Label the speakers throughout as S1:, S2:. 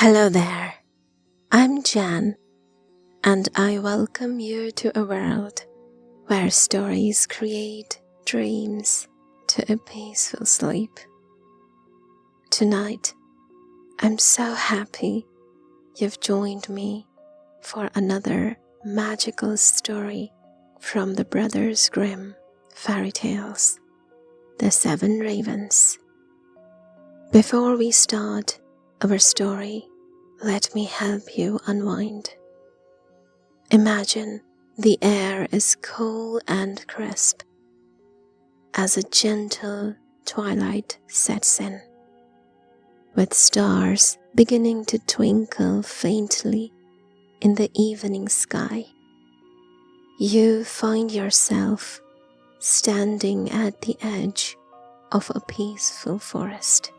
S1: Hello there, I'm Jan, and I welcome you to a world where stories create dreams to a peaceful sleep. Tonight, I'm so happy you've joined me for another magical story from the Brothers Grimm Fairytales, The Seven Ravens. Before we start our story, let me help you unwind. Imagine the air is cool and crisp as a gentle twilight sets in, with stars beginning to twinkle faintly in the evening sky. You find yourself standing at the edge of a peaceful forest,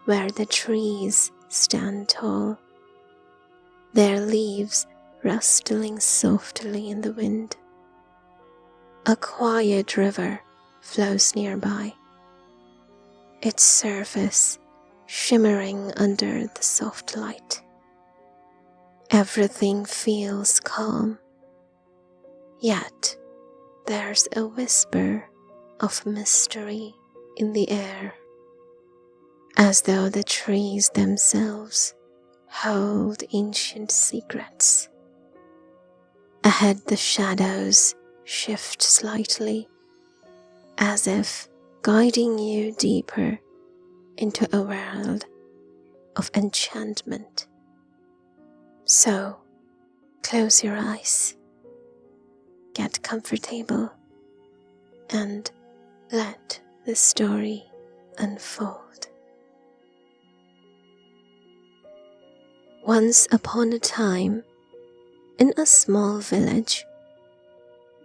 S1: where the trees stand tall, their leaves rustling softly in the wind. A quiet river flows nearby, its surface shimmering under the soft light. Everything feels calm, yet there's a whisper of mystery in the air, as though the trees themselves hold ancient secrets. Ahead, the shadows shift slightly, as if guiding you deeper into a world of enchantment. So, close your eyes, get comfortable, and let the story unfold. Once upon a time, in a small village,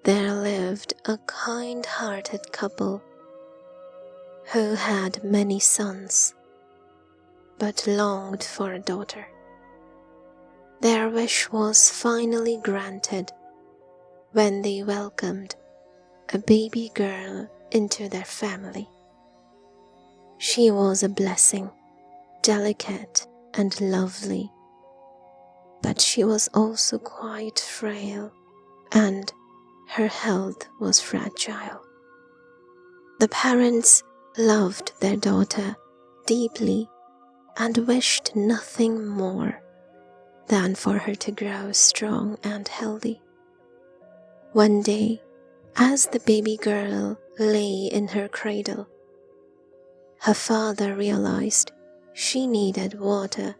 S1: there lived a kind-hearted couple who had many sons, but longed for a daughter. Their wish was finally granted when they welcomed a baby girl into their family. She was a blessing, delicate and lovely, but she was also quite frail, and her health was fragile. The parents loved their daughter deeply and wished nothing more than for her to grow strong and healthy. One day, as the baby girl lay in her cradle, her father realized she needed water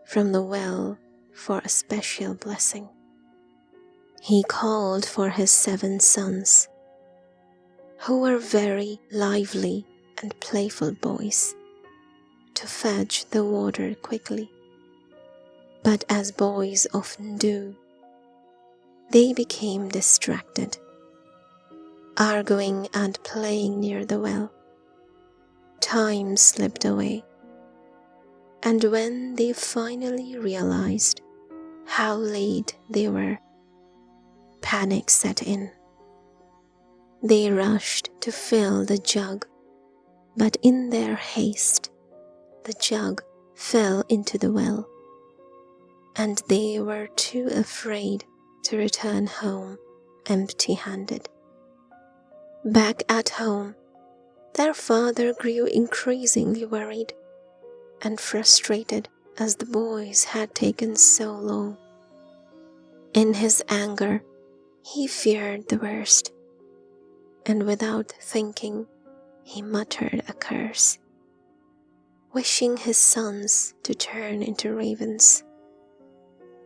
S1: from the well for a special blessing. He called for his 7 sons, who were very lively and playful boys, to fetch the water quickly. But as boys often do, they became distracted, arguing and playing near the well. Time slipped away, and when they finally realized how late they were, panic set in. They rushed to fill the jug, but in their haste, the jug fell into the well, and they were too afraid to return home empty-handed. Back at home, their father grew increasingly worried and frustrated as the boys had taken so long. In his anger, he feared the worst, and without thinking, he muttered a curse, wishing his sons to turn into ravens.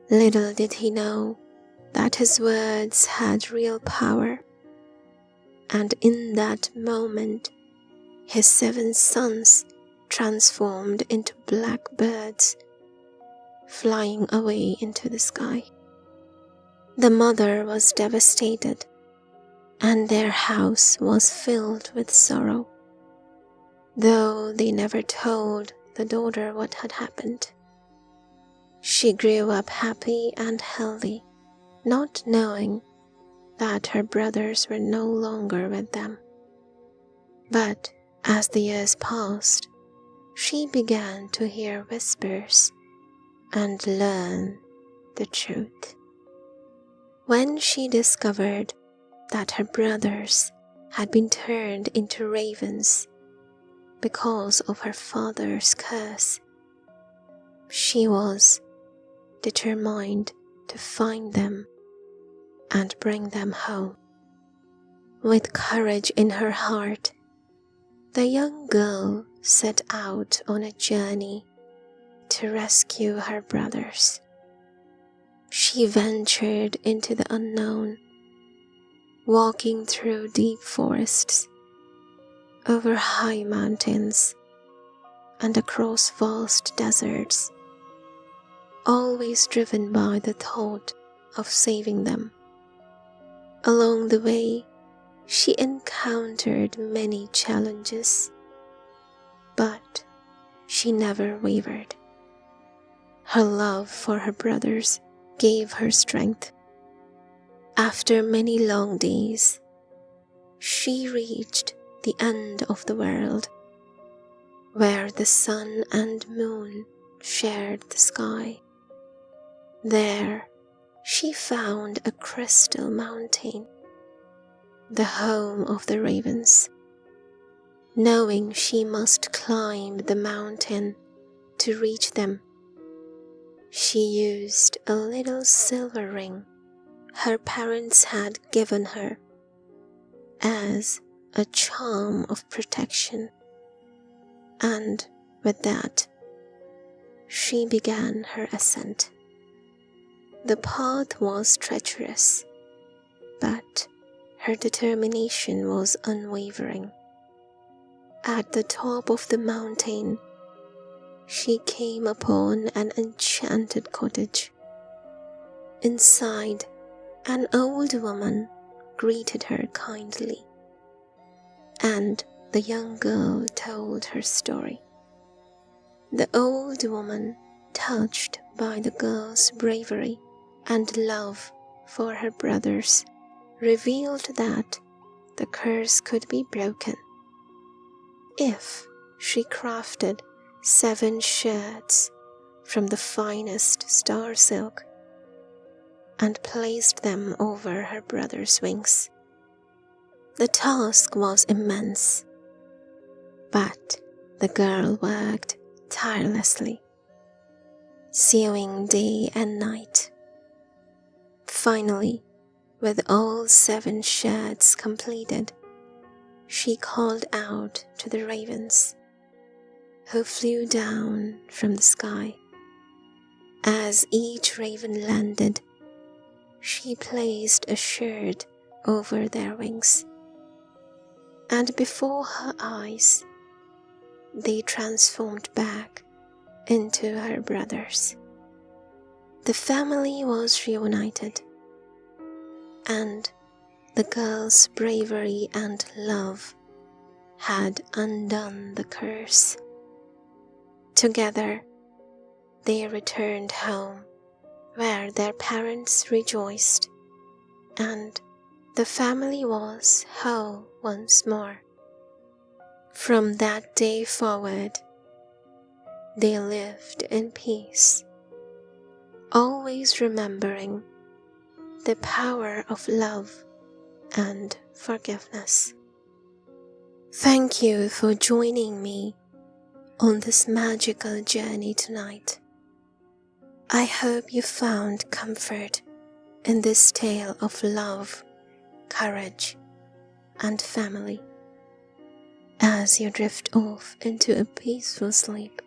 S1: Little did he know that his words had real power, and in that moment, his 7 sons transformed into black birds, flying away into the sky. The mother was devastated, and their house was filled with sorrow, though they never told the daughter what had happened. She grew up happy and healthy, not knowing that her brothers were no longer with them. But as the years passed, she began to hear whispers and learn the truth. When she discovered that her brothers had been turned into ravens because of her father's curse, she was determined to find them and bring them home. With courage in her heart, the young girl set out on a journey to rescue her brothers. She ventured into the unknown, walking through deep forests, over high mountains, and across vast deserts, always driven by the thought of saving them. Along the way, she encountered many challenges, but she never wavered. Her love for her brothers gave her strength. After many long days, she reached the end of the world, where the sun and moon shared the sky. There, she found a crystal mountain, the home of the ravens. Knowing she must climb the mountain to reach them, she used a little silver ring her parents had given her as a charm of protection, and with that, she began her ascent. The path was treacherous, but her determination was unwavering. At the top of the mountain, she came upon an enchanted cottage. Inside, an old woman greeted her kindly, and the young girl told her story. The old woman, touched by the girl's bravery and love for her brothers, revealed that the curse could be broken if she crafted 7 shirts from the finest star silk and placed them over her brother's wings. The task was immense, but the girl worked tirelessly, sewing day and night. Finally, with all 7 shirts completed, she called out to the ravens, who flew down from the sky. As each raven landed, she placed a shirt over their wings, and before her eyes, they transformed back into her brothers. The family was reunited, and the girl's bravery and love had undone the curse. Together, they returned home, where their parents rejoiced, and the family was whole once more. From that day forward, they lived in peace, always remembering the power of love and forgiveness. Thank you for joining me on this magical journey tonight. I hope you found comfort in this tale of love, courage, and family. As you drift off into a peaceful sleep,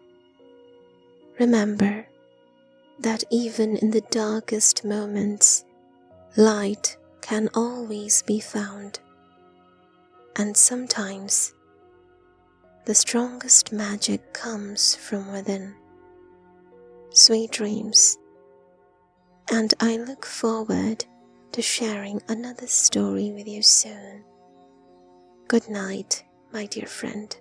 S1: remember that even in the darkest moments, light can always be found, and sometimes the strongest magic comes from within. Sweet dreams, and I look forward to sharing another story with you soon. Good night, my dear friend.